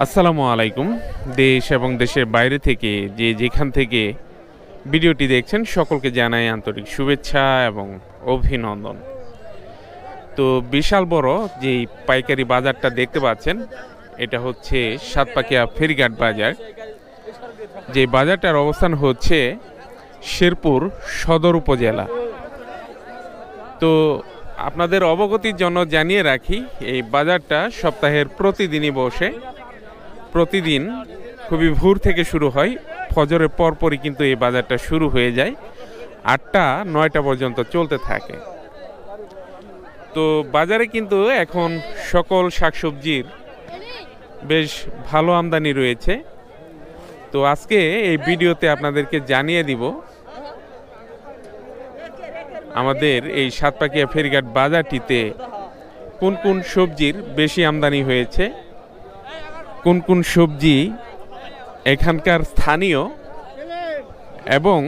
আসসালামু আলাইকুম। দেশ এবং দেশের বাইরে থেকে যে যেখান থেকে ভিডিওটি দেখছেন সকলকে জানাই আন্তরিক শুভেচ্ছা এবং অভিনন্দন। তো বিশাল বড় যেই পাইকারি বাজারটা দেখতে পাচ্ছেন এটা হচ্ছে সাতপাকিয়া ফেরিঘাট বাজার। যে বাজারটার অবস্থান হচ্ছে শেরপুর সদর উপজেলা। তো আপনাদের অবগতির জন্য জানিয়ে রাখি, এই বাজারটা সপ্তাহের প্রতিদিনই বসে। প্রতিদিন খুবই ভোর থেকে শুরু হয়, ফজরের পরপরই কিন্তু এই বাজারটা শুরু হয়ে যায়, 8টা-9টা পর্যন্ত চলতে থাকে। তো বাজারে কিন্তু এখন সকল শাকসবজির বেশ ভালো আমদানি রয়েছে। তো আজকে এই ভিডিওতে আপনাদেরকে জানিয়ে দিব আমাদের এই সাতপাকিয়া ফেরিঘাট বাজারটিতে কোন কোন সবজির বেশি আমদানি হয়েছে, কোন কোন সবজি এখানকার স্থানীয় এবং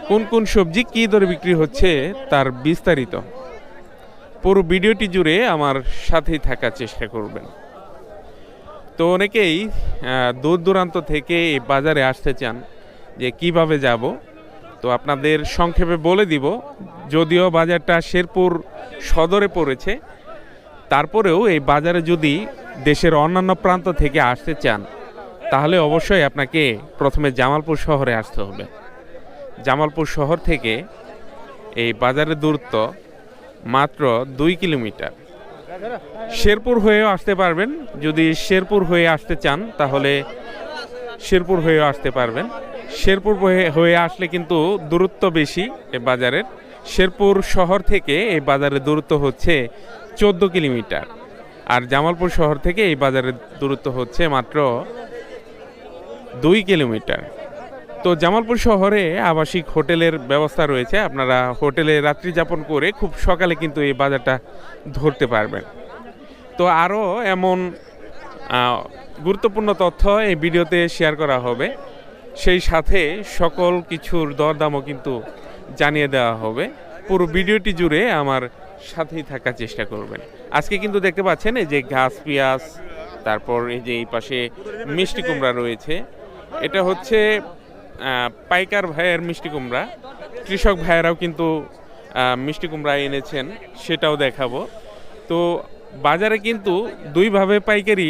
কোন কোন সবজি কী দরে বিক্রি হচ্ছে তার বিস্তারিত। পুরো ভিডিওটি জুড়ে আমার সাথেই থাকার চেষ্টা করবেন। তো অনেকেই দূর দূরান্ত থেকে এই বাজারে আসতে চান যে কিভাবে যাব। তো আপনাদের সংক্ষেপে বলে দিব, যদিও বাজারটা শেরপুর সদরে পড়েছে, তারপরেও এই বাজারে যদি দেশের অন্যান্য প্রান্ত থেকে আসতে চান তাহলে অবশ্যই আপনাকে প্রথমে জামালপুর শহরে আসতে হবে। জামালপুর শহর থেকে এই বাজারের দূরত্ব মাত্র 2 কিলোমিটার। শেরপুর হয়েও আসতে পারবেন, যদি শেরপুর হয়ে আসতে চান তাহলে শেরপুর হয়েও আসতে পারবেন। শেরপুর হয়ে আসলে কিন্তু দূরত্ব বেশি এই বাজারের। শেরপুর শহর থেকে এই বাজারের দূরত্ব হচ্ছে 14 কিলোমিটার, আর জামালপুর শহর থেকে এই বাজারের দূরত্ব হচ্ছে মাত্র 2 কিলোমিটার। তো জামালপুর শহরে আবাসিক হোটেলের ব্যবস্থা রয়েছে, আপনারা হোটেলে রাত্রি যাপন করে খুব সকালে কিন্তু এই বাজারটা ধরতে পারবেন। তো আরও এমন গুরুত্বপূর্ণ তথ্য এই ভিডিওতে শেয়ার করা হবে, সেই সাথে সকল কিছুর দরদামও কিন্তু জানিয়ে দেওয়া হবে। পুরো ভিডিওটি জুড়ে আমার সাথেই থাকার চেষ্টা করবেন। আজকে কিন্তু দেখতে পাচ্ছেন এই যে ঘাস পেঁয়াজ, তারপর এই যে এই পাশে মিষ্টি কুমড়া রয়েছে। এটা হচ্ছে পাইকার ভাইয়ের মিষ্টি কুমড়া। কৃষক ভাইয়েরাও কিন্তু মিষ্টি কুমড়া এনেছেন, সেটাও দেখাবো। তো বাজারে কিন্তু দুইভাবে পাইকারি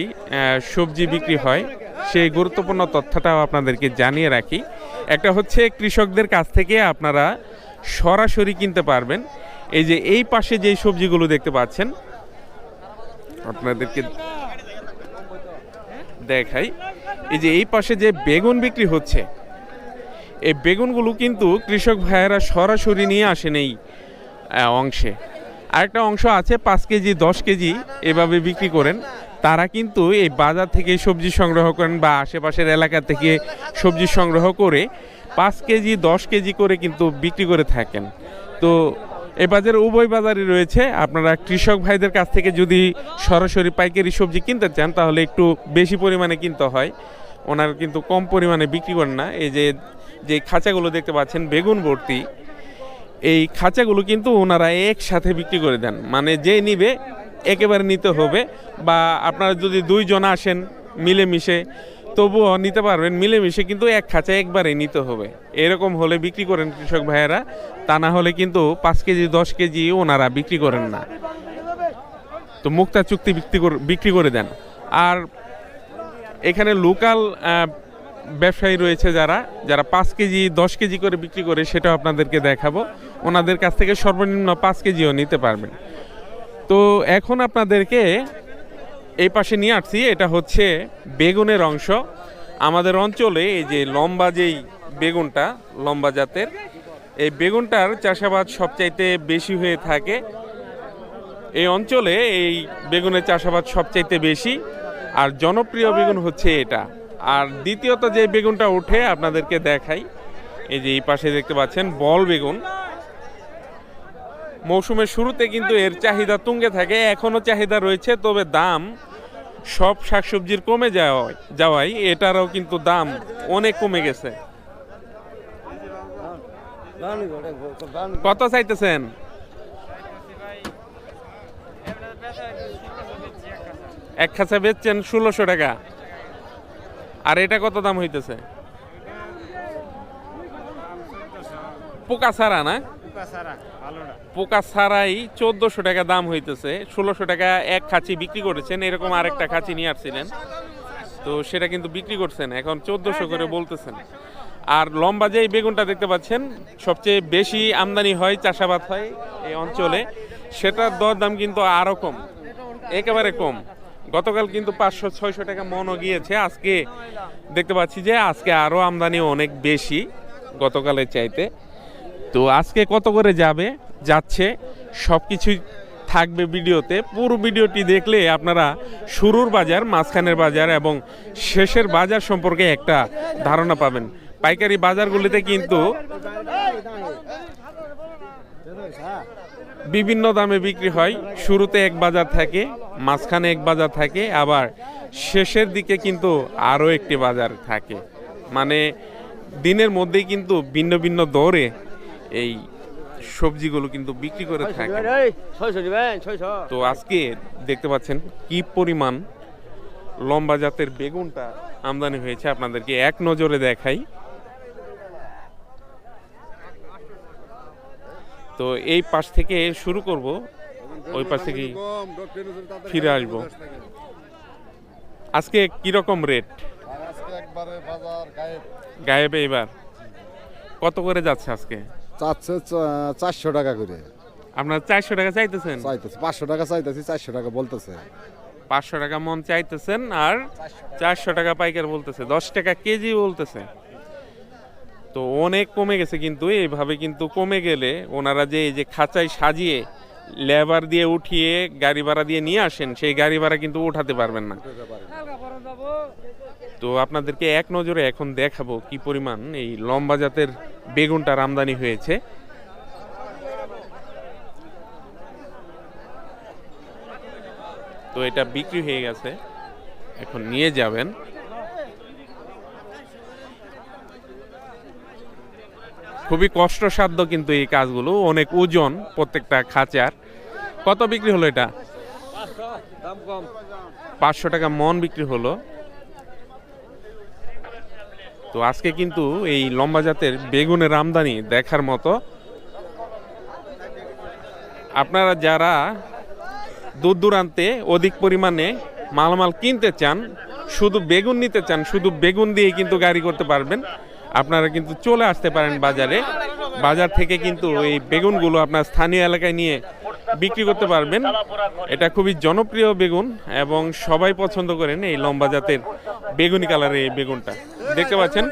সবজি বিক্রি হয়, সেই গুরুত্বপূর্ণ তথ্যটাও আপনাদেরকে জানিয়ে রাখি। একটা হচ্ছে কৃষকদের কাছ থেকে আপনারা সরাসরি কিনতে পারবেন। এই যে এই পাশে যেই সবজিগুলো দেখতে পাচ্ছেন, আপনাদেরকে দেখাই। এই যে এই পাশে যে বেগুন বিক্রি হচ্ছে, এই বেগুনগুলো কিন্তু কৃষক ভাইয়েরা সরাসরি নিয়ে আসেন এই অংশে। আরেকটা অংশ আছে 5 কেজি 10 কেজি এভাবে বিক্রি করেন, তারা কিন্তু এই বাজার থেকে সবজি সংগ্রহ করেন বা আশেপাশের এলাকা থেকে সবজি সংগ্রহ করে 5 কেজি 10 কেজি করে কিন্তু বিক্রি করে থাকেন। তো এই বাজারে উভয় বাজারই রয়েছে। আপনারা কৃষক ভাইদের কাছ থেকে যদি সরাসরি পাইকারি সবজি কিনতে চান তাহলে একটু বেশি পরিমাণে কিনতে হয়, ওনারা কিন্তু কম পরিমাণে বিক্রি করেন না। এই যে খাঁচাগুলো দেখতে পাচ্ছেন বেগুন ভর্তি, এই খাঁচাগুলো কিন্তু ওনারা একসাথে বিক্রি করে দেন, মানে যে নিবে একেবারে নিতে হবে। বা আপনারা যদি 2 জন আসেন মিলেমিশে তবুও নিতে পারবেন, মিলেমিশে কিন্তু এক খাঁচা একবারে নিতে হবে। এরকম হলে বিক্রি করেন কৃষক ভাইয়েরা, তা না হলে কিন্তু 5 কেজি 10 কেজি ওনারা বিক্রি করেন না, তো মুক্তা চুক্তি বিক্রি করে দেন। আর এখানে লোকাল ব্যবসায়ী রয়েছে যারা 5 কেজি 10 কেজি করে বিক্রি করে, সেটাও আপনাদেরকে দেখাবো। ওনাদের কাছ থেকে সর্বনিম্ন 5 কেজিও নিতে পারবেন। তো এখন আপনাদেরকে এই পাশে নিয়ে আসছি, এটা হচ্ছে বেগুনের অংশ। আমাদের অঞ্চলে এই যে লম্বা যেই বেগুনটা, লম্বা জাতের এই বেগুনটার চাষাবাদ সবচাইতে বেশি হয়ে থাকে এই অঞ্চলে। এই বেগুনের চাষাবাদ সবচাইতে বেশি, আর জনপ্রিয় বেগুন হচ্ছে এটা। আর দ্বিতীয়ত যে বেগুনটা ওঠে আপনাদেরকে দেখাই, এই যে এই পাশে দেখতে পাচ্ছেন বল বেগুন। মৌসুমের শুরুতে কিন্তু এর চাহিদা তুঙ্গে থাকে, এখনও চাহিদা রয়েছে, তবে দাম সব শাকসবজির কমে যাওয়ায় এটারও কিন্তু দাম অনেক কমে গেছে। কত চাইতেছেন? এক খাঁচা বেচছেন 1600 টাকা। আর এটা কত দাম হইতেছে? পোকা ছাড়া না, পোকা ছাড়াই 1400 টাকা দাম হইতেছে। 1600 টাকা এক খাঁচি বিক্রি করেছেন, এরকম আরেকটা খাঁচি নিয়ে আসছিলেন, তো সেটা কিন্তু বিক্রি করছেন, এখন 1400 করে বলতেছেন। আর লম্বা যে এই বেগুনটা দেখতে পাচ্ছেন, সবচেয়ে বেশি আমদানি হয়, চাষাবাদ হয় এই অঞ্চলে, সেটার দরদাম কিন্তু আরও কম, একেবারে কম। গতকাল কিন্তু 500-600 টাকা মনও গিয়েছে। আজকে দেখতে পাচ্ছি যে আজকে আরও আমদানি অনেক বেশি গতকালের চাইতে। তো আজকে কত করে যাচ্ছে সব কিছুই থাকবে ভিডিওতে। পুরো ভিডিওটি দেখলে আপনারা শুরুর বাজার, মাঝখানের বাজার এবং শেষের বাজার সম্পর্কে একটা ধারণা পাবেন। পাইকারি বাজারগুলিতে কিন্তু বিভিন্ন দামে বিক্রি হয়। শুরুতে এক বাজার থাকে, মাঝখানে এক বাজার থাকে, আবার শেষের দিকে কিন্তু আরও একটি বাজার থাকে। মানে দিনের মধ্যেই কিন্তু ভিন্ন ভিন্ন দরে এই সবজিগুলো কিন্তু বিক্রি করে থাকে। তো আজকে দেখতে পাচ্ছেন কি পরিমাণ লম্বা জাতের বেগুনটা আমদানি হয়েছে, আপনাদেরকে এক নজরে দেখাই। তো এই পাশ থেকে শুরু করব, ওই পাশ থেকে ফিরে আসবো। আজকে কিরকম রেট? গায়েব। এবার কত করে যাচ্ছে আজকে? চাচ্ছে 400 টাকা করে। আপনার 400 টাকা চাইতেছেন? 500 টাকা চাইতেছি, 400 টাকা বলতেছে। 500 টাকা মন চাইতেছেন আর 400 টাকা পাইকার বলতেছে, 10 টাকা কেজি বলতেছে। তো অনেক কমে গেছে কিন্তু। এইভাবে কিন্তু কমে গেলে ওনারা যে এই যে খাঁচায় সাজিয়ে লেবার দিয়ে উঠিয়ে গাড়ি ভাড়া দিয়ে নিয়ে আসেন, সেই গাড়ি ভাড়া কিন্তু উঠাতে পারবেন না। তো আপনাদেরকে এক নজরে এখন দেখাবো কি পরিমাণ এই লম্বা জাতের বেগুনটার আমদানি হয়েছে। তো এটা বিক্রি হয়ে গেছে, এখন নিয়ে যাবেন। খুবই কষ্টসাধ্য কিন্তু এই কাজগুলো, অনেক ওজন প্রত্যেকটা খাঁচার। কত বিক্রি হলো এটা? 500 টাকা মন বিক্রি হলো। তো আজকে কিন্তু এই লম্বা জাতের বেগুনের আমদানি দেখার মতো। আপনারা যারা দূর দূরান্তে অধিক পরিমাণে মালামাল কিনতে চান, শুধু বেগুন নিতে চান, শুধু বেগুন দিয়ে কিন্তু গাড়ি করতে পারবেন, আপনারা কিন্তু চলে আসতে পারেন বাজারে। বাজার থেকে কিন্তু এই বেগুনগুলো আপনার স্থানীয় এলাকায় নিয়ে বিক্রি করতে পারবেন। এটা খুবই জনপ্রিয় বেগুন এবং সবাই পছন্দ করেন এই লম্বা জাতের বেগুনি কালারের এই বেগুনটা। দেখতে পাচ্ছেন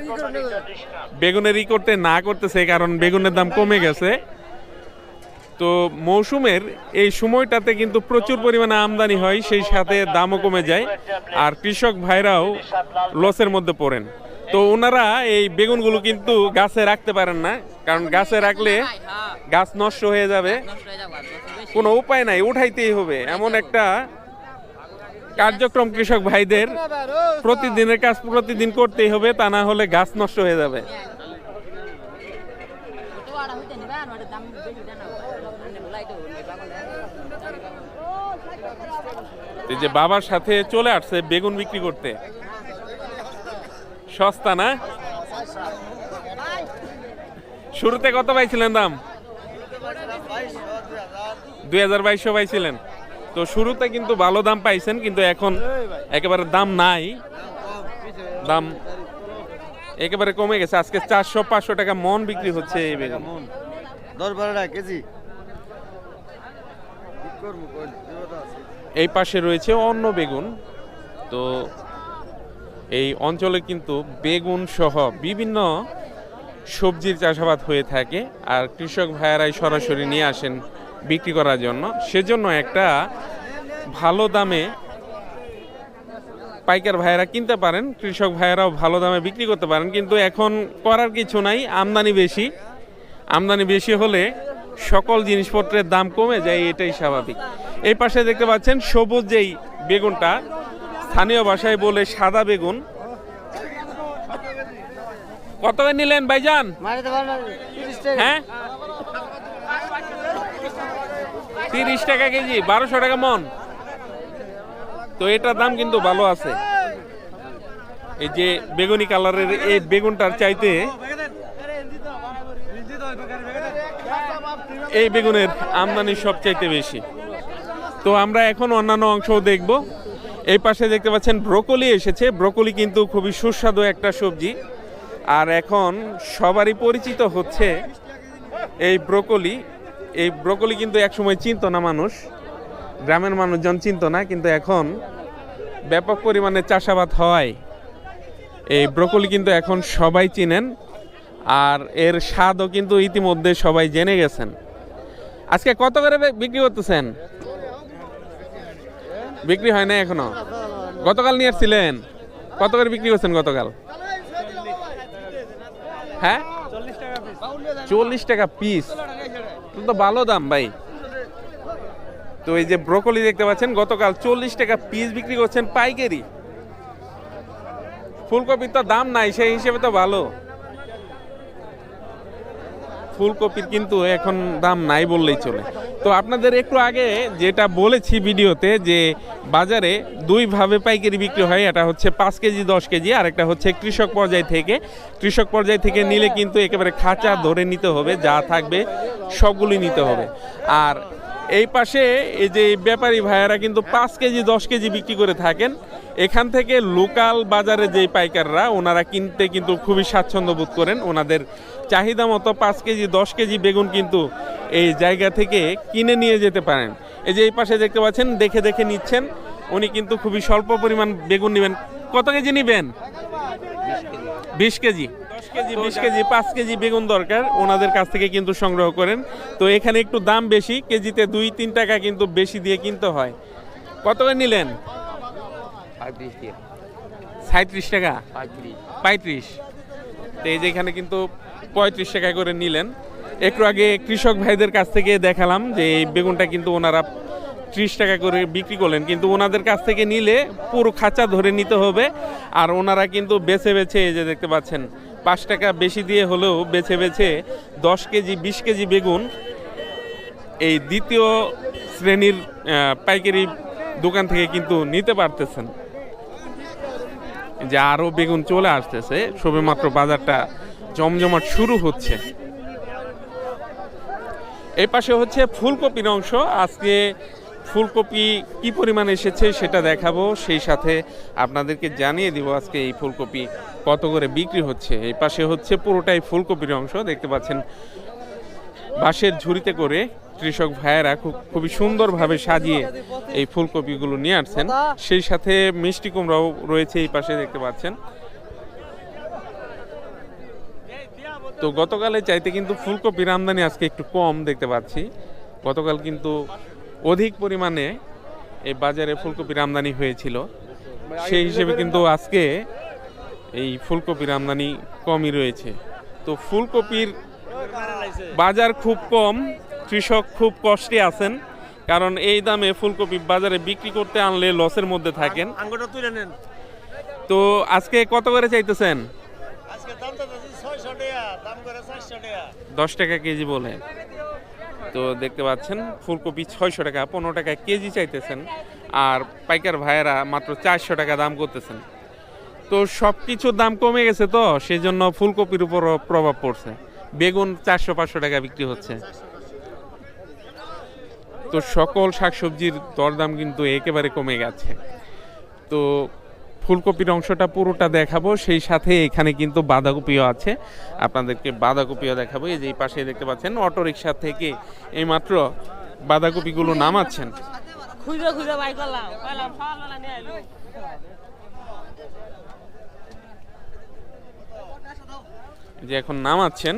বেগুনের করতে না করতেছে, কারণ বেগুনের দাম কমে গেছে। তো মৌসুমের এই সময়টাতে কিন্তু প্রচুর পরিমাণে আমদানি হয়, সেই সাথে দামও কমে যায়, আর কৃষক ভাইরাও লসের মধ্যে পড়েন। তো ওনারা এই বেগুনগুলো কিন্তু গাছে রাখতে পারেন না, কারণ গাছে রাখলে গাছ নষ্ট হয়ে যাবে, কোনো উপায় নাই, উঠাইতেই হবে। এমন একটা কার্যক্রম কৃষক ভাইদের, প্রতিদিনের কাজ প্রতিদিন করতেই হবে, তা না হলে গাছ নষ্ট হয়ে যাবে। এই যে বাবার সাথে চলে আসছে বেগুন বিক্রি করতে। সস্তা না? শুরুতে কত পাইছিলেন দাম? 2200 পাইছিলেন। তো শুরুতে কিন্তু ভালো দাম পাইছেন, কিন্তু এখন একেবারে দাম নাই, দাম একেবারে কমে গেছে। আজকে 400-500 টাকা মন বিক্রি হচ্ছে এই বেগুন। 10-12 টাকা কেজি। এই পাশে রয়েছে অন্য বেগুন। তো এই অঞ্চলে কিন্তু বেগুন সহ বিভিন্ন সবজির চাষাবাদ হয়ে থাকে, আর কৃষক ভাইয়েরাই সরাসরি নিয়ে আসেন বিক্রি করার জন্য। সেজন্য একটা ভালো দামে পাইকার ভাইয়েরা কিনতে পারেন, কৃষক ভাইয়েরাও ভালো দামে বিক্রি করতে পারেন। কিন্তু এখন করার কিছু নাই, আমদানি বেশি। আমদানি বেশি হলে সকল জিনিসপত্রের দাম কমে যায়, এটাই স্বাভাবিক। এই পাশে দেখতে পাচ্ছেন সবুজ যেই বেগুনটা, স্থানীয় ভাষায় বলে সাদা বেগুন। কত নিলেন ভাইজান? হ্যাঁ, 30 টাকা কেজি, 1200 টাকা মন। তো তো এটার দাম কিন্তু ভালো আছে। এই যে বেগুনি কালারের এই বেগুনটার চাইতে এই বেগুনের আমদানি সবচাইতে বেশি। তো আমরা এখন অন্যান্য অংশও দেখব। এই পাশে দেখতে পাচ্ছেন ব্রোকলি এসেছে। ব্রোকলি কিন্তু খুবই সুস্বাদু একটা সবজি, আর এখন সবারই পরিচিত হচ্ছে এই ব্রোকলি। এই ব্রোকলি কিন্তু একসময় চিনতো না মানুষ, গ্রামের মানুষজন চিনতো না, কিন্তু এখন ব্যাপক পরিমাণে চাষাবাদ হয় এই ব্রোকলি কিন্তু এখন সবাই চিনেন, আর এর স্বাদও কিন্তু ইতিমধ্যে সবাই জেনে গেছেন। আজকে কত করে বিক্রি করতেছেন? বিক্রি হয় না এখনো? গতকাল নিয়ে আসছিলেন, কত করে বিক্রি করছেন গতকাল? হ্যাঁ, 40 টাকা পিস, তো ভালো দাম ভাই। তো এই যে ব্রোকলি দেখতে পাচ্ছেন গতকাল 40 টাকা পিস বিক্রি করছেন পাইকারি। ফুলকপির তো দাম নাই, সেই হিসেবে তো ভালো। ফুলকপির কিন্তু এখন দাম নাই বললেই চলে। তো আপনাদের একটু আগে যেটা বলেছি ভিডিওতে, যে বাজারে দুইভাবে পাইকারি বিক্রি হয়, এটা হচ্ছে 5 কেজি 10 কেজি, আর একটা হচ্ছে কৃষক পর্যায় থেকে। কৃষক পর্যায় থেকে নিলে কিন্তু একেবারে খাঁচা ধরে নিতে হবে, যা থাকবে সবগুলি নিতে হবে। আর এই পাশে এই যে ব্যাপারী ভাইয়েরা কিন্তু 5 কেজি 10 কেজি বিক্রি করে থাকেন। এখান থেকে লোকাল বাজারে যে পাইকাররা, ওনারা কিনতে কিন্তু খুবই স্বাচ্ছন্দ্য বোধ করেন। ওনাদের চাহিদা মতো 5 কেজি 10 কেজি বেগুন কিন্তু এই জায়গা থেকে কিনে নিয়ে যেতে পারেন। এই যে এই পাশে দেখতে পাচ্ছেন, দেখে দেখে নিচ্ছেন। উনি কিন্তু খুবই স্বল্প পরিমাণ বেগুন নেবেন। কত কেজি নেবেন? 20 কেজি 20 কেজি 5 কেজি বেগুন দরকার, ওনাদের কাছ থেকে কিন্তু সংগ্রহ করেন। তো এখানে একটু দাম বেশি, কেজিতে 2-3 টাকা কিন্তু বেশি দিয়ে কিনতে হয়। কত করে নিলেন? 37 টাকা 35। তো এই যে এখানে কিন্তু 35 টাকা করে নিলেন। একটু আগে কৃষক ভাইদের কাছ থেকে দেখালাম যে এই বেগুনটা কিন্তু ওনারা 30 টাকা করে বিক্রি করলেন, কিন্তু ওনাদের কাছ থেকে নিলে পুরো খাঁচা ধরে নিতে হবে। আর ওনারা কিন্তু বেছে বেছে, এই যে দেখতে পাচ্ছেন, 5 টাকা বেশি দিয়ে হলেও বেছে বেছে 10 কেজি 20 কেজি বেগুন এই দ্বিতীয় শ্রেণীর পাইকারি দোকান থেকে কিন্তু নিতে পারতেছেন। যে আরও বেগুন চলে আসতেছে, সবেমাত্র বাজারটা জমজমাট শুরু হচ্ছে। এই পাশে হচ্ছে ফুলকপির অংশ। আজকে ফুলকপি কি পরিমাণ এসেছে সেটা দেখাবো, সেই সাথে আপনাদেরকে জানিয়ে দিব আজকে এই ফুলকপি কত করে বিক্রি হচ্ছে। এই পাশে হচ্ছে পুরোটাই ফুলকপির অংশ। দেখতে পাচ্ছেন বাঁশের ঝুড়িতে করে কৃষক ভাইয়েরা খুবই সুন্দরভাবে সাজিয়ে এই ফুলকপিগুলো নিয়ে আসছেন। সেই সাথে মিষ্টি কুমড়াও রয়েছে এই পাশে, দেখতে পাচ্ছেন। তো গতকালের চাইতে কিন্তু ফুলকপির আমদানি আজকে একটু কম দেখতে পাচ্ছি। গতকাল কিন্তু অধিক পরিমাণে এই বাজারে ফুলকপির আমদানি হয়েছিল, সেই হিসেবে কিন্তু আজকে এই ফুলকপির আমদানি কমই রয়েছে। তো ফুলকপির বাজার খুব কম, কৃষক খুব কষ্টে আছেন, কারণ এই দামে ফুলকপি বাজারে বিক্রি করতে আনলে লসের মধ্যে থাকেন। তো আজকে কত করে চাইতেছেন? 10 টাকা কেজি বলে। তো দেখতে পাচ্ছেন ফুলকপি 600 টাকা 15 টাকা কেজি চাইতেছেন, আর পাইকার ভাইয়েরা মাত্র 400 টাকা দাম করতেছেন। তো সব কিছুর দাম কমে গেছে, তো সেই জন্য ফুলকপির উপর প্রভাব পড়ছে। বেগুন 400-500 টাকা বিক্রি হচ্ছে। তো সকল শাকসবজির দরদাম কিন্তু একেবারে কমে গেছে। তো ফুলকপির অংশটা পুরোটা দেখাবো, সেই সাথে এখানে কিন্তু বাঁধাকপিও আছে, আপনাদেরকে বাঁধাকপিও দেখাবো। এই যে এই পাশে দেখতে পাচ্ছেন অটোরিকশা থেকে এইমাত্র বাঁধাকপিগুলো নামাচ্ছেন। যে এখন নামাচ্ছেন,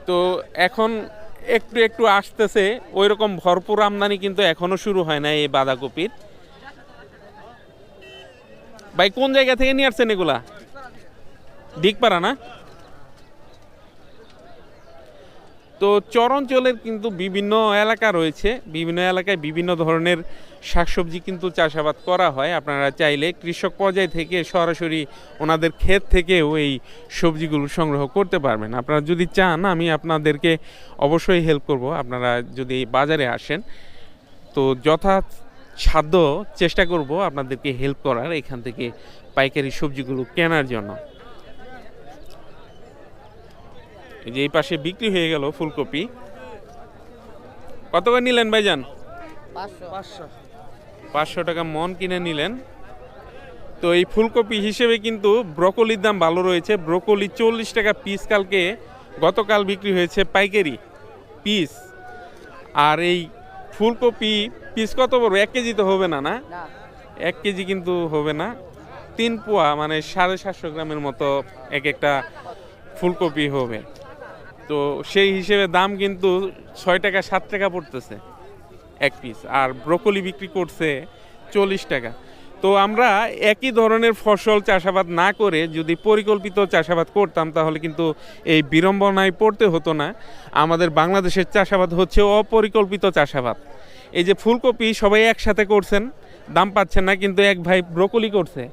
তো এখন একটু একটু আসতেছে, ওই রকম ভরপুর আমদানি কিন্তু এখনো শুরু হয় না এই বাঁধাকপির। ভাই কোন জায়গা থেকে নিয়ে আসছেন এগুলা? ডিগপাড়া না? তো চরাঞ্চলের কিন্তু বিভিন্ন এলাকা রয়েছে, বিভিন্ন এলাকায় বিভিন্ন ধরনের শাকসবজি কিন্তু চাষাবাদ করা হয়। আপনারা চাইলে কৃষক পর্যায় থেকে সরাসরি ওনাদের ক্ষেত থেকেও এই সবজিগুলো সংগ্রহ করতে পারবেন। আপনারা যদি চান আমি আপনাদেরকে অবশ্যই হেল্প করব। আপনারা যদি বাজারে আসেন তো সাধ্য চেষ্টা করব আপনাদেরকে হেল্প করার, এখান থেকে পাইকারি সবজিগুলো কেনার জন্য। এই যে এই পাশে বিক্রি হয়ে গেল ফুলকপি। কত করে নিলেন ভাইজান? 500 টাকা মন কিনে নিলেন। তো এই ফুলকপি হিসেবে কিন্তু ব্রকলির দাম ভালো রয়েছে। ব্রকলি 40 টাকা পিস গতকাল বিক্রি হয়েছে পাইকারি পিস। আর এই ফুলকপি পিস কত বড়? 1 কেজি তো হবে না, না 1 কেজি কিন্তু হবে না, 3 পোয়া মানে 750 গ্রামের মতো এক একটা ফুলকপি হবে। তো সেই হিসেবে দাম কিন্তু 6 টাকা 7 টাকা পড়তেছে এক পিস। আর ব্রকলি বিক্রি করছে 40 টাকা। তো আমরা একই ধরনের ফসল চাষাবাদ না করে যদি পরিকল্পিত চাষাবাদ করতাম তাহলে কিন্তু এই বিড়ম্বনায় পড়তে হতো না। আমাদের বাংলাদেশের চাষাবাদ হচ্ছে অপরিকল্পিত চাষাবাদ। এই যে ফুলকপি সবাই একসাথে করছেন, দাম পাচ্ছেন না, কিন্তু এক ভাই ব্রকলি করছে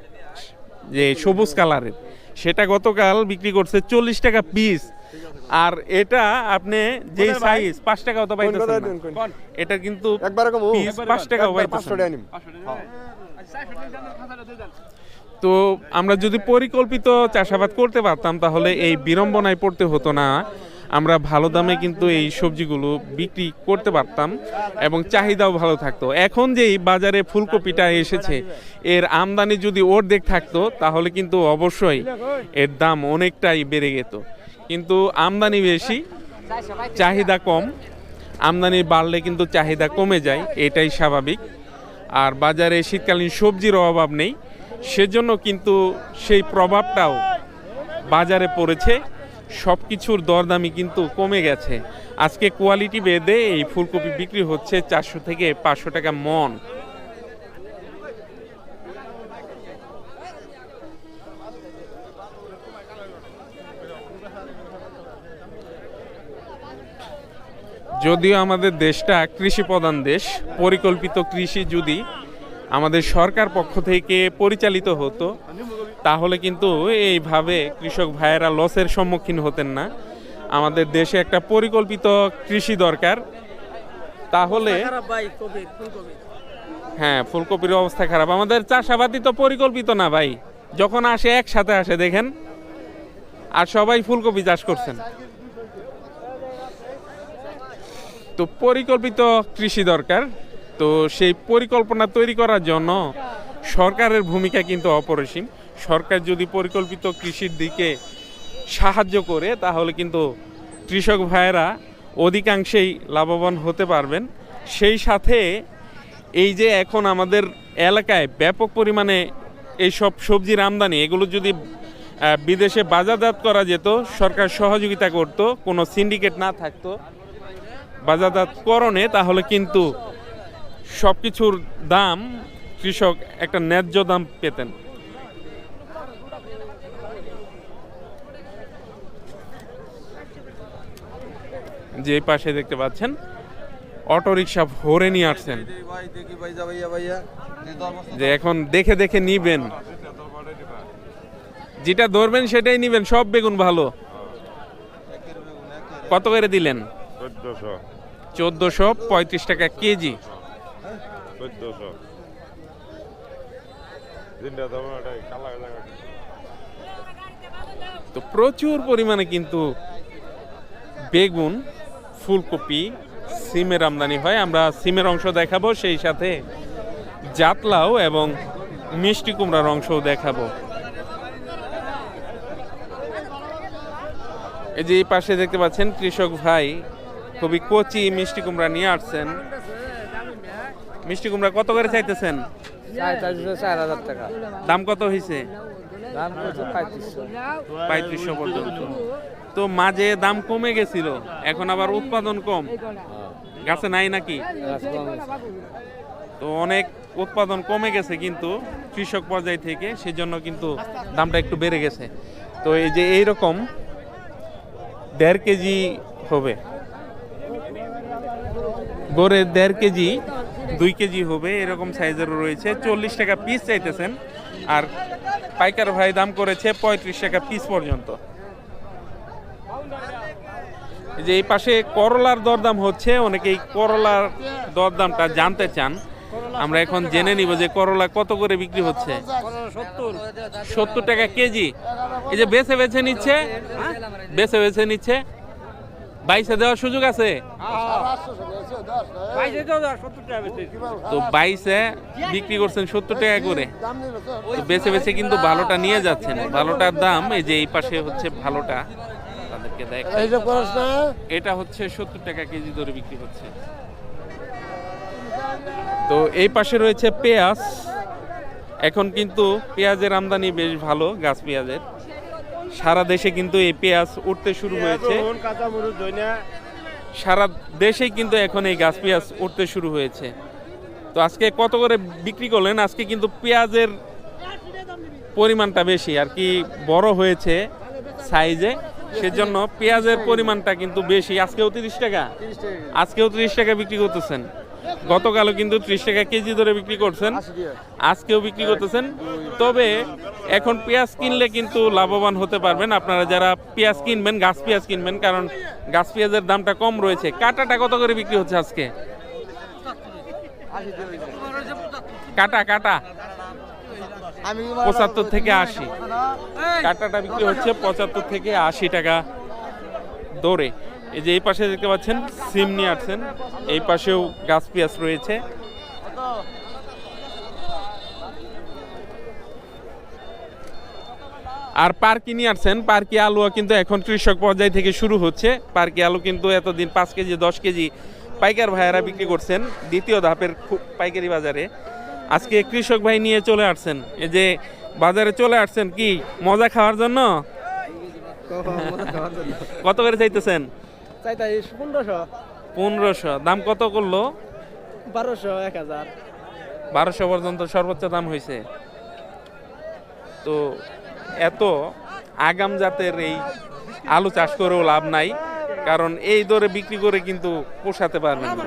যে সবুজ কালারের, সেটা গতকাল বিক্রি করছে 40 টাকা পিস। আর এটা আপনি যে সাইজ 5 টাকাও তো পাইতেছেন না। এটা কিন্তু পিস 5 টাকাও পাইতেছেন না। তো আমরা যদি পরিকল্পিত চাষাবাদ করতে পারতাম তাহলে এই বিড়ম্বনায় পড়তে হতো না। আমরা ভালো দামে কিন্তু এই সবজিগুলো বিক্রি করতে পারতাম এবং চাহিদাও ভালো থাকতো। এখন যেই বাজারে ফুলকপিটা এসেছে, এর আমদানি যদি অর্ধেক থাকতো তাহলে কিন্তু অবশ্যই এর দাম অনেকটাই বেড়ে যেত। কিন্তু আমদানি বেশি, চাহিদা কম। আমদানি বাড়লে কিন্তু চাহিদা কমে যায়, এটাই স্বাভাবিক। আর বাজারে শীতকালীন সবজির অভাব নেই, সেজন্য কিন্তু সেই প্রভাবটাও বাজারে পড়েছে। সব কিছুর দরদামি কিন্তু কমে গেছে। আজকে কোয়ালিটি ভেদে এই ফুলকপি বিক্রি হচ্ছে 400 থেকে 500 টাকা মন। যদিও আমাদের দেশটা কৃষি প্রধান দেশ, পরিকল্পিত কৃষি যদি আমাদের সরকার পক্ষ থেকে পরিচালিত হতো তাহলে কিন্তু এইভাবে কৃষক ভাইয়েরা লসের সম্মুখীন হতেন না। আমাদের দেশে একটা পরিকল্পিত কৃষি দরকার, তাহলে হ্যাঁ ফুলকপির অবস্থা খারাপ। আমাদের চাষাবাদই তো পরিকল্পিত না ভাই, যখন আসে একসাথে আসে দেখেন, আর সবাই ফুলকপি চাষ করছেন। তো পরিকল্পিত কৃষি দরকার। তো সেই পরিকল্পনা তৈরি করার জন্য সরকারের ভূমিকা কিন্তু অপরিসীম। সরকার যদি পরিকল্পিত কৃষির দিকে সাহায্য করে তাহলে কিন্তু কৃষক ভাইয়েরা অধিকাংশেই লাভবান হতে পারবেন। সেই সাথে এই যে এখন আমাদের এলাকায় ব্যাপক পরিমাণে এইসব সবজির আমদানি, এগুলো যদি বিদেশে বাজারজাত করা যেত, সরকার সহযোগিতা করত, কোনো সিন্ডিকেট না থাকতো বাজারজাতকরণে, তাহলে কিন্তু সব কিছুর দাম কৃষক একটা ন্যায্য দাম পেতেন। যে পাশে দেখতে পাচ্ছেন অটোরিকশা ভরে নিয়ে আসছেন, যে এখন দেখে দেখে নিবেন, যেটা ধরবেন সেটাই নিবেন। সব বেগুন ভালো। কত করে দিলেন? 1435 টাকা কেজি। তো প্রচুর পরিমাণে কিন্তু বেগুন, ফুলকপি, সিমের আমদানি হয়। আমরা সিমের অংশ দেখাবো, সেই সাথে জাতলাও এবং মিষ্টি কুমড়ার অংশও দেখাবো। এই যে এই পাশে দেখতে পাচ্ছেন কৃষক ভাই খুবই কচি মিষ্টি কুমড়া নিয়ে আসছেন। মিষ্টি কুমড়া কত করে চাইতেছেন? 4000 টাকা। দাম কত হয়েছে? দাম 3500 পর্যন্ত। তো মাঝে দাম কমে গেছিল, এখন আবার উৎপাদন কম, গাছে নাই নাকি? তো অনেক উৎপাদন কমে গেছে কিন্তু কৃষক পর্যায় থেকে, সেজন্য কিন্তু দামটা একটু বেড়ে গেছে। তো এই যে এইরকম 1.5 কেজি হবে, গড়ে 1.5 কেজি 2 কেজি হবে, এরকম সাইজেরও রয়েছে। 40 টাকা পিস চাইতেছেন, আর পাইকার ভাই দাম করেছে 35 টাকা পিস পর্যন্ত। যে এই পাশে করলার দরদাম হচ্ছে, অনেকেই করলার দরদামটা জানতে চান। আমরা এখন জেনে নিব যে করলা কত করে বিক্রি হচ্ছে। 70 টাকা কেজি। এই যে বেছে বেছে নিচ্ছে, বেছে বেছে নিচ্ছে, বাইশে দেওয়ার সুযোগ আছে তো? বাইশে বিক্রি করছেন 70 টাকা করে, তো বেছে বেছে কিন্তু ভালোটা নিয়ে যাচ্ছেন। ভালোটার দাম এই যে এই পাশে হচ্ছে ভালোটা, তাদেরকে দেখ, এটা হচ্ছে 70 টাকা কেজি ধরে বিক্রি হচ্ছে। তো এই পাশে রয়েছে পেঁয়াজ। এখন কিন্তু পেঁয়াজের আমদানি বেশ ভালো, গাছ পেঁয়াজের। সারা দেশে কিন্তু এই পেঁয়াজ উঠতে শুরু হয়েছে, সারা দেশেই কিন্তু এখন এই গাছ পেঁয়াজ উঠতে শুরু হয়েছে। তো আজকে কত করে বিক্রি করলেন? আজকে কিন্তু পেঁয়াজের পরিমাণটা বেশি আর কি, বড় হয়েছে সাইজে, সেজন্য পেঁয়াজের পরিমাণটা কিন্তু বেশি। আজকেও 30 টাকা, আজকেও 30 টাকা বিক্রি করতেছেন। গতকালও কিন্তু 30 টাকা কেজি ধরে বিক্রি করছেন, আজকেও বিক্রি করতেছেন। তবে এখন পেঁয়াজ কিনলে কিন্তু লাভবান হতে পারবেন আপনারা যারা পেঁয়াজ কিনবেন, গাছ পেঁয়াজ কিনবেন, কারণ গাছ পেঁয়াজের দামটা কম রয়েছে। কাটাটা কত করে বিক্রি হচ্ছে আজকে? কাটা কাটা 75 থেকে 80, কাটাটা বিক্রি হচ্ছে 75 থেকে 80 টাকা দরে। এই যে এই পাশে দেখতে পাচ্ছেন সিম নিয়ে আসছেন, এই পাশেও গাছ পেঁয়াজ রয়েছে। আর পার্কি নিয়ে আসছেন, পার্কি আলু কিন্তু এখন কৃষক পর্যায় থেকে শুরু হচ্ছে। পার্কি আলু কিন্তু এতদিন 5 কেজি 10 কেজি পাইকার ভাইয়েরা বিক্রি করছেন দ্বিতীয় ধাপের পাইকারি বাজারে। আজকে কৃষক ভাই নিয়ে চলে আসছেন, এই যে বাজারে চলে আসছেন কি মজা খাওয়ার জন্য? কত করে চাইতেছেন? 1500। দাম কত করলো? 1200, 1000, 1200 পর্যন্ত সর্বোচ্চ দাম হয়েছে। তো এত আগাম জাতের এই আলু চাষ করেও লাভ নাই, কারণ এই দরে বিক্রি করে কিন্তু পোষাতে পারবেন না।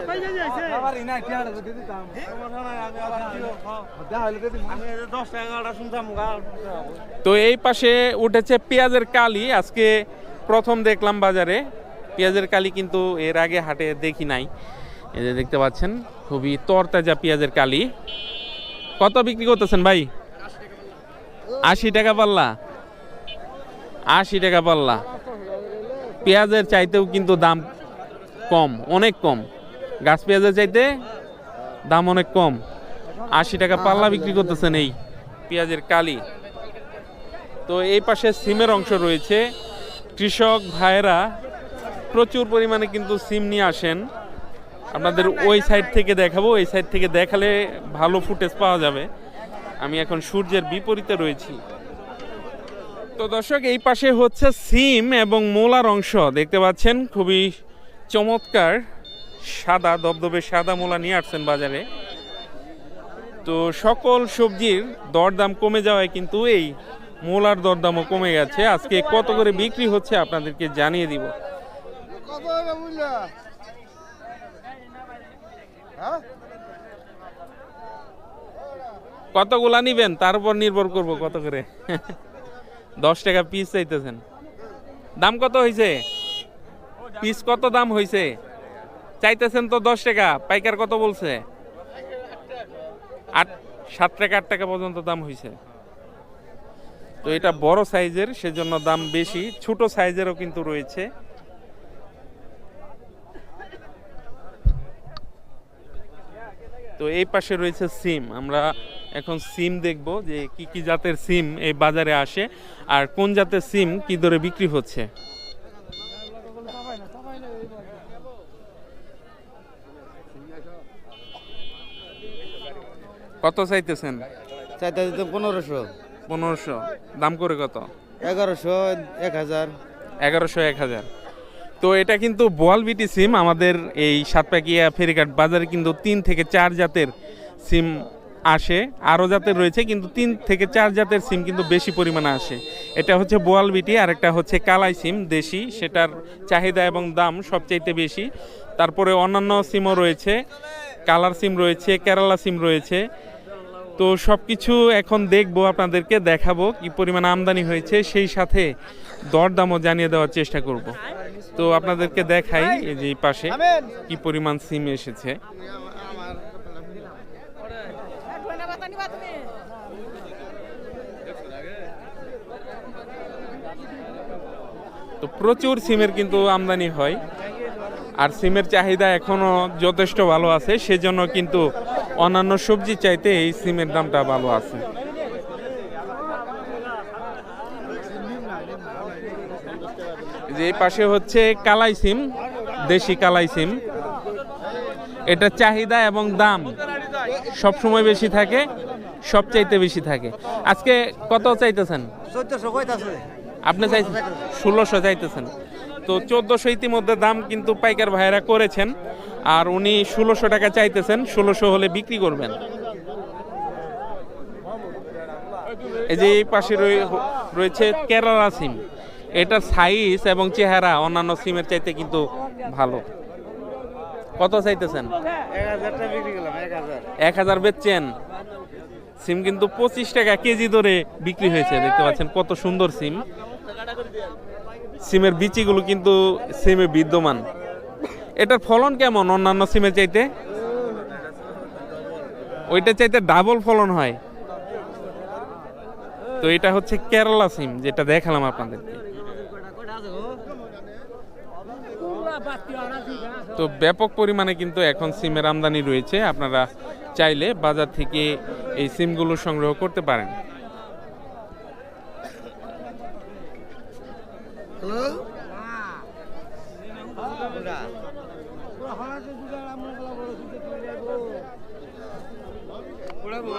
তো এই পাশে উঠেছে পেঁয়াজের কালি। আজকে প্রথম দেখলাম বাজারে পেঁয়াজের কালি, কিন্তু এর আগে হাটে দেখি নাই। এই যে দেখতে পাচ্ছেন খুবই তরতাজা পেঁয়াজের কালি। কত বিক্রি করতেছেন ভাই? 80 টাকা পাল্লা, 80 টাকা পাল্লা। পেঁয়াজের চাইতেও কিন্তু দাম কম, অনেক কম। গাছ পেঁয়াজের চাইতে দাম অনেক কম। 80 টাকা পাল্লা বিক্রি করতেছেন এই পেঁয়াজের কালি। তো এই পাশে সিমের অংশ রয়েছে। কৃষক ভাইয়েরা প্রচুর পরিমাণে কিন্তু সিম নিয়ে আসেন। আপনাদের ওই সাইড থেকে দেখাবো, এই সাইড থেকে দেখালে ভালো ফুটেজ পাওয়া যাবে। আমি এখন সূর্যের বিপরীতে রয়েছি। তো দর্শক, এই পাশে হচ্ছে সিম এবং মূলার অংশ দেখতে পাচ্ছেন, খুবই চমৎকার সাদা দবদবে সাদা মূলা নিয়ে আসছেন বাজারে। তো সকল সবজির দরদাম কমে যাওয়ায় কিন্তু এই মূলার দরদামও কমে গেছে। আজকে কত করে বিক্রি হচ্ছে আপনাদেরকে জানিয়ে দিব। কতগুলা নিবেন তার উপর নির্ভর করবো কত করে। 10 টাকা পিস চাইতেছেন। দাম কত হয়েছে? পিস কত দাম হয়েছে? চাইতেছেন তো 10 টাকা, পাইকার কত বলছে? 7 টাকা 8 টাকা পর্যন্ত দাম হয়েছে। তো এটা বড় সাইজের, সেজন্য দাম বেশি। ছোট সাইজেরও কিন্তু রয়েছে। তো এই পাশে রয়েছে সিম। আমরা এখন সিম দেখব যে কি কি জাতের সিম এই বাজারে আসে আর কোন জাতের সিম কি দরে বিক্রি হচ্ছে। কত চাইতেছেন? চাইতেছি তো 1500। 1500। দাম করে কত? 1100, 1000। 1100, 1000। তো এটা কিন্তু বোয়াল বিটি সিম। আমাদের এই সাতপাকিয়া ফেরিঘাট বাজারে কিন্তু 3 থেকে 4 জাতের সিম আসে। আরও জাতের রয়েছে, কিন্তু 3 থেকে 4 জাতের সিম কিন্তু বেশি পরিমাণে আসে। এটা হচ্ছে বোয়াল বিটি, আর একটা হচ্ছে কালাই সিম দেশি, সেটার চাহিদা এবং দাম সবচাইতে বেশি। তারপরে অন্যান্য সিমও রয়েছে, কালার সিম রয়েছে, কেরালা সিম রয়েছে। তো সব কিছু এখন দেখবো, আপনাদেরকে দেখাবো কি পরিমাণ আমদানি হয়েছে, সেই সাথে দরদামও জানিয়ে দেওয়ার চেষ্টা করব। তো আপনাদেরকে দেখাই এই যে এই পাশে কি পরিমাণ সিম এসেছে। তো প্রচুর সিমের কিন্তু আমদানি হয়, আর সিমের চাহিদা এখনো যথেষ্ট ভালো আছে, সেজন্য কিন্তু অন্যান্য সবজি চাইতে এই সিমের দামটা ভালো আছে। যে এই পাশে হচ্ছে কালাই সিম, দেশি কালাই সিম। এটা চাহিদা এবং দাম সব সময় বেশি থাকে, সবচাইতে বেশি থাকে। আজকে কত চাইতেছেন? 1400 কইতাছে। আপনি চাইছেন 1600 চাইতেছেন, তো 1400 ইতিমধ্যে দাম কিন্তু পাইকার ভাইয়েরা করেছেন, আর উনি 1600 টাকা চাইতেছেন। 1600 হলে বিক্রি করবেন। এই যে এই পাশে রয়েছে কেরালা সিম। এটার সাইজ এবং চেহারা অন্যান্য সিমের চাইতে কিন্তু ভালো। কত চাইতেছেন? 1000 টাকা বিক্রি করলাম। 1000 1000 বেচছেন। সিম কিন্তু 25 টাকা কেজি ধরে বিক্রি হয়েছে। দেখতে পাচ্ছেন কত সুন্দর সিম। সিমের বিচিগুলো কিন্তু সিমে বিদ্যমান। এটার ফলন কেমন অন্যান্য সিমের চাইতে? ওইটা চাইতে ডাবল ফলন হয়। তো এটা হচ্ছে কেরালা সিম, যেটা দেখালাম আপনাদেরকে। তো ব্যাপক পরিমাণে কিন্তু এখন সিমের আমদানি রয়েছে। আপনারা চাইলে বাজার থেকে এই সিমগুলো সংগ্রহ করতে পারেন।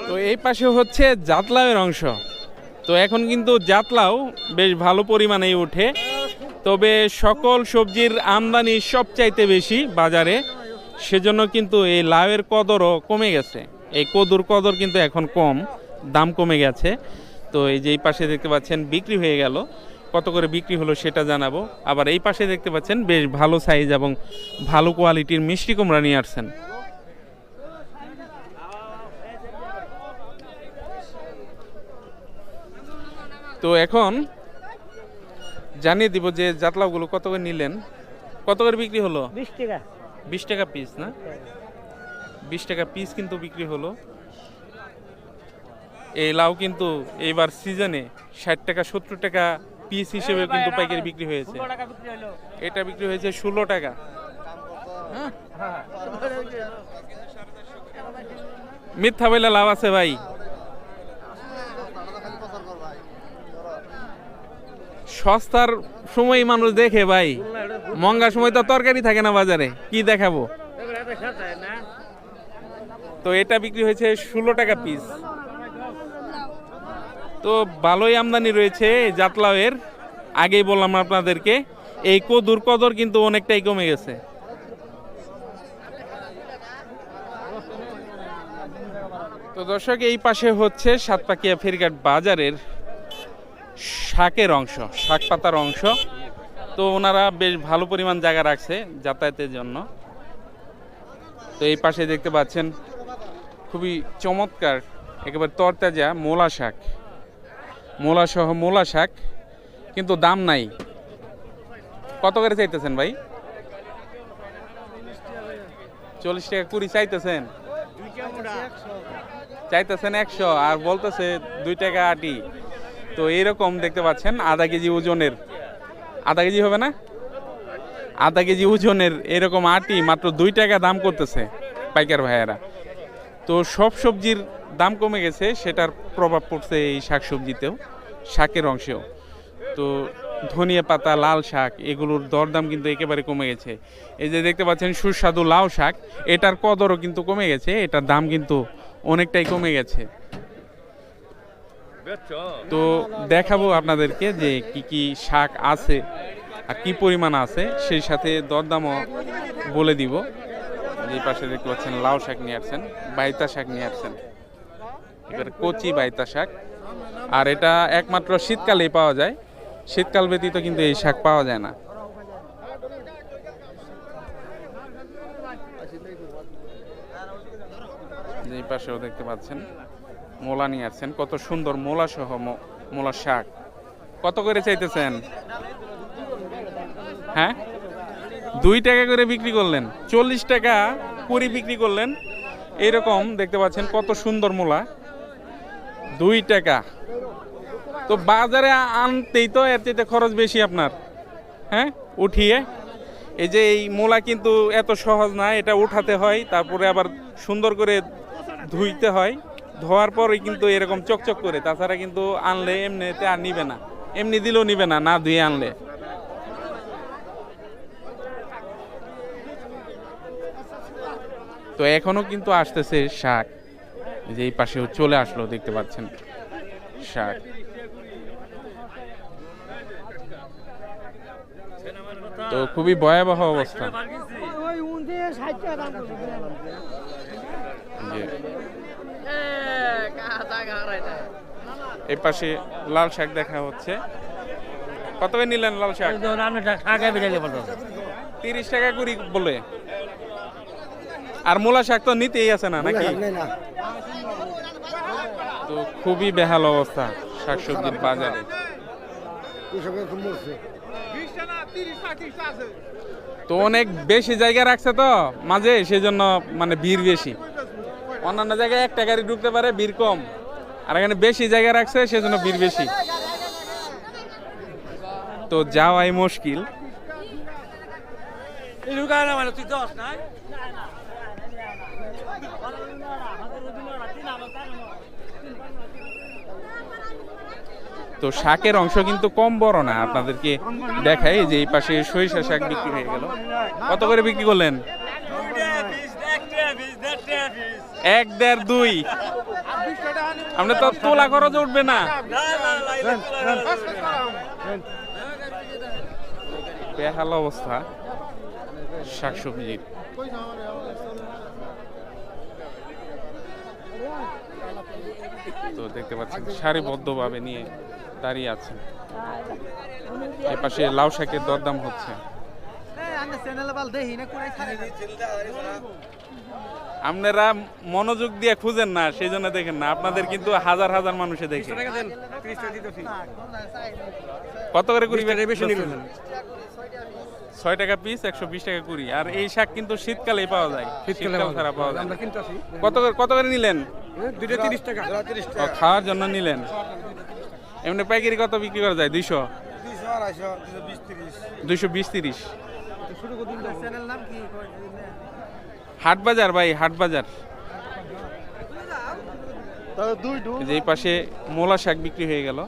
তো এই পাশে হচ্ছে জাতলাওয়ের অংশ। তো এখন কিন্তু জাতলাও বেশ ভালো পরিমাণেই ওঠে, তবে সকল সবজির আমদানি সবচাইতে বেশি বাজারে, সেজন্য কিন্তু এই লাউয়ের কদরও কমে গেছে। এই কদুর কদর কিন্তু এখন কম, দাম কমে গেছে। তো এই যে এই পাশে দেখতে পাচ্ছেন বিক্রি হয়ে গেল, কত করে বিক্রি হলো সেটা জানাবো। আবার এই পাশে দেখতে পাচ্ছেন বেশ ভালো সাইজ এবং ভালো কোয়ালিটির মিষ্টি কুমড়া নিয়ে আসছেন। তো এখন জানিয়ে দিব যে জাতলাগুলো কত করে নিলেন, কত করে বিক্রি হলো। 20 টাকা। 20 টাকা পিস না? 20 টাকা পিস কিন্তু বিক্রি হলো। এই লাউ কিন্তু এইবার সিজনে 60 টাকা 70 টাকা পিস হিসেবে কিন্তু পাইকারি বিক্রি হয়েছে। এটা বিক্রি হয়েছে 16 টাকা। মিথ্যা বলে লাভ আছে ভাই। সস্তার সময় মানুষ দেখে ভাই, মঙ্গার সময় তো তরকারি থাকে না বাজারে, কি দেখাবো। তো এটা বিক্রি হয়েছে 16 টাকা পিস। তো ভালোই আমদানি রয়েছে জাতলাওয়ের। আগেই বললাম আপনাদেরকে, এই কদুর কদর কিন্তু অনেকটাই কমে গেছে। তো দর্শক, এই পাশে হচ্ছে সাতপাকিয়া ফেরিঘাট বাজারের শাকের অংশ, শাক পাতার অংশ। তো ওনারা বেশ ভালো পরিমাণ জায়গা রাখছে যাতায়াতের জন্য। তো এই পাশে দেখতে পাচ্ছেন খুবই চমৎকার একেবারে তরতাজা মূলা শাক, মূলা সহ মূলা শাক, কিন্তু দাম নাই। কত করে চাইতেছেন ভাই? 40 টাকা কুড়ি চাইতেছেন? চাইতেছেন 100 আর বলতেছে 2 টাকা আটি। তো এইরকম দেখতে পাচ্ছেন আধা কেজি ওজনের, আধা কেজি হবে না, আধা কেজি ওজনের এরকম আটি মাত্র 2 টাকা দাম করতেছে পাইকার ভাইয়েরা। তো সব সবজির দাম কমে গেছে, সেটার প্রভাব পড়ছে এই শাক সবজিতেও, শাকের অংশেও। তো ধনিয়া পাতা, লাল শাক, এগুলোর দরদাম কিন্তু একেবারে কমে গেছে। এই যে দেখতে পাচ্ছেন সুস্বাদু লাউ শাক, এটার কদরও কিন্তু কমে গেছে, এটার দাম কিন্তু অনেকটাই কমে গেছে। তো দেখাবো আপনাদেরকে যে কি কি শাক আছে আর কি পরিমাণ আছে, সেই সাথে দরদামও বলে দিব। এই পাশে দেখতে পাচ্ছেন লাউ শাক নিয়ে আসছেন, বাইতা শাক নিয়ে আসছেন, এবার কচি বাইতা শাক। আর এটা একমাত্র শীতকালেই পাওয়া যায়, শীতকাল ব্যতীত কিন্তু এই শাক পাওয়া যায় না। এই পাশেও দেখতে পাচ্ছেন মোলা নিয়ে আসছেন, কত সুন্দর মোলা সহ মোলা শাক। কত করে চাইতেছেন? হ্যাঁ, 2 টাকা করে বিক্রি করলেন, 40 টাকা কুড়ি বিক্রি করলেন। এইরকম দেখতে পাচ্ছেন কত সুন্দর মোলা, 2 টাকা। তো বাজারে আনতেই তো এর চাইতে খরচ বেশি আপনার। হ্যাঁ উঠিয়ে এই যে এই মূলা কিন্তু এত সহজ না, এটা উঠাতে হয়, তারপরে আবার সুন্দর করে ধুইতে হয়, ধোয়ার পরে কিন্তু এরকম চকচক করে, তাছাড়া কিন্তু আনলে এমনিতে আর নিবে না, এমনি দিলেও নিবে না, না ধুয়ে আনলে। তো এখনো কিন্তু আসতেছে শাক, যে এই পাশেও চলে আসলো, দেখতে পাচ্ছেন শাক। তো খুবই ভয়াবহ অবস্থা। এই পাশে লাল শাক দেখা হচ্ছে। কত করে নিলেন লাল শাক? 30 টাকা করে বলে। আর মূলা শাক তো নিতেই আছে না নাকি? তো খুবই বেহাল অবস্থা শাকসবজির বাজারে। তো অনেক বেশি জায়গা রাখছে তো মাঝে, সেজন্য মানে ভিড় বেশি। অন্যান্য জায়গায় একটা গাড়ি ঢুকতে পারে, ভিড় কম, আর এখানে বেশি জায়গা রাখছে সেজন্য ভিড় বেশি। তো যাওয়াই মুশকিল। তো শাকের অংশ কিন্তু কম বড় না, আপনাদেরকে দেখাই যে এই পাশে সরিষা শাক বিক্রি হয়ে গেল। কত করে বিক্রি করলেন? 1, 1.5, 2। আপনি তো তোলা খরচ উঠবে না। বেহাল অবস্থা শাকসবজির। তো দেখতে পাচ্ছেন সারিবদ্ধভাবে নিয়ে দাঁড়িয়ে আছেন। এই পাশে লাউ শাকের দরদাম হচ্ছে। আপনারা মনোযোগ দিয়ে খুঁজেন না, সেই জন্য দেখেন না, আপনাদের কিন্তু হাজার হাজার মানুষে দেখে। কত করে কুড়ি? 6 টাকা পিস, 120 টাকা কুড়ি। আর এই শাক কিন্তু শীতকালেই পাওয়া যায়, শীতকাল ছাড়া পাওয়া যায়। কত করে নিলেন? 30 টাকা। খাওয়ার জন্য নিলেন। এমনি পাইকারি কত বিক্রি করা যায়? 200, 220, 30। হাট বাজার ভাই, হাট বাজার। যে এই পাশে মূলা শাক বিক্রি হয়ে গেল।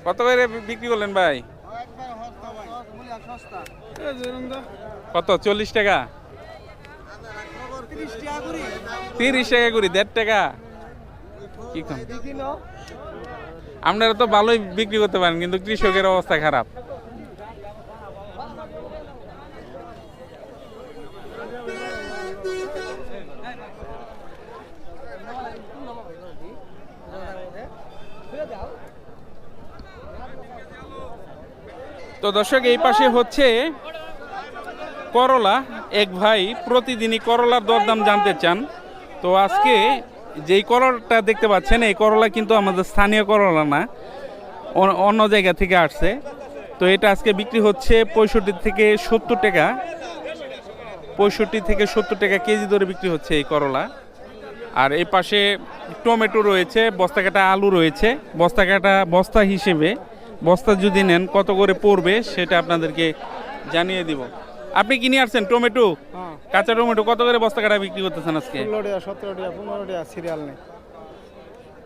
কত করে বিক্রি করলেন ভাই? কত? 40 টাকা? 30 টাকা করে, 1.5 টাকা। কি কম? আপনারা তো ভালোই বিক্রি করতে পারেন, কিন্তু কৃষকের অবস্থা খারাপ। তো দর্শক, এই পাশে হচ্ছে করলা। এক ভাই প্রতিদিনই করলার দরদাম জানতে চান। তো আজকে যেই করলাটা দেখতে পাচ্ছেন, এই করলা কিন্তু আমাদের স্থানীয় করলা না, অন্য জায়গা থেকে আসছে। তো এটা আজকে বিক্রি হচ্ছে 65 থেকে 70 টাকা, 65 থেকে 70 টাকা কেজি ধরে বিক্রি হচ্ছে এই করলা। আর এই পাশে টমেটো রয়েছে, বস্তা কাটা আলু রয়েছে। বস্তা কাটা বস্তা হিসেবে, বস্তা যদি নেন কত করে পড়বে সেটা আপনাদেরকে জানিয়ে দিব। আপনি কিনে আসছেন টমেটো? কাঁচা টমেটো কত করে বস্তা কাটা বিক্রি করতেছেন আজকে? 16 টাকা, 17 টাকা, 15 টাকা, সিরিয়াল নেই।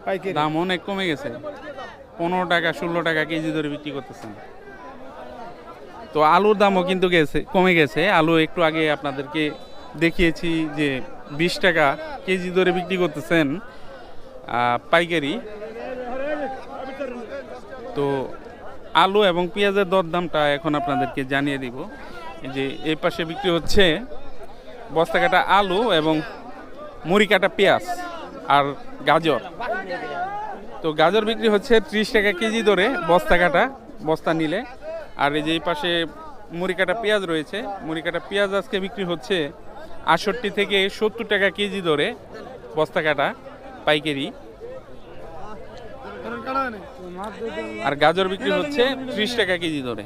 পাইকারি দাম অনেক কমে গেছে, 15 টাকা 16 টাকা কেজি ধরে বিক্রি করতেছেন। তো আলুর দামও কিন্তু কমে গেছে। আলু একটু আগে আপনাদেরকে দেখিয়েছি যে 20 টাকা কেজি ধরে বিক্রি করতেছেন পাইকারি। তো আলু এবং পেঁয়াজের দরদামটা এখন আপনাদেরকে জানিয়ে দিব। যে এই পাশে বিক্রি হচ্ছে বস্তা কাটা আলু এবং মুড়ি কাটা পেঁয়াজ আর গাজর। তো গাজর বিক্রি হচ্ছে 30 টাকা কেজি ধরে বস্তা কাটা, বস্তা নিলে। আর এই যে এই পাশে মুড়ি কাটা পেঁয়াজ রয়েছে, মুড়ি কাটা পেঁয়াজ আজকে বিক্রি হচ্ছে 68 থেকে 70 টাকা কেজি ধরে বস্তা কাটা পাইকারি। আর গাজর বিক্রি হচ্ছে 30 টাকা কেজি ধরে।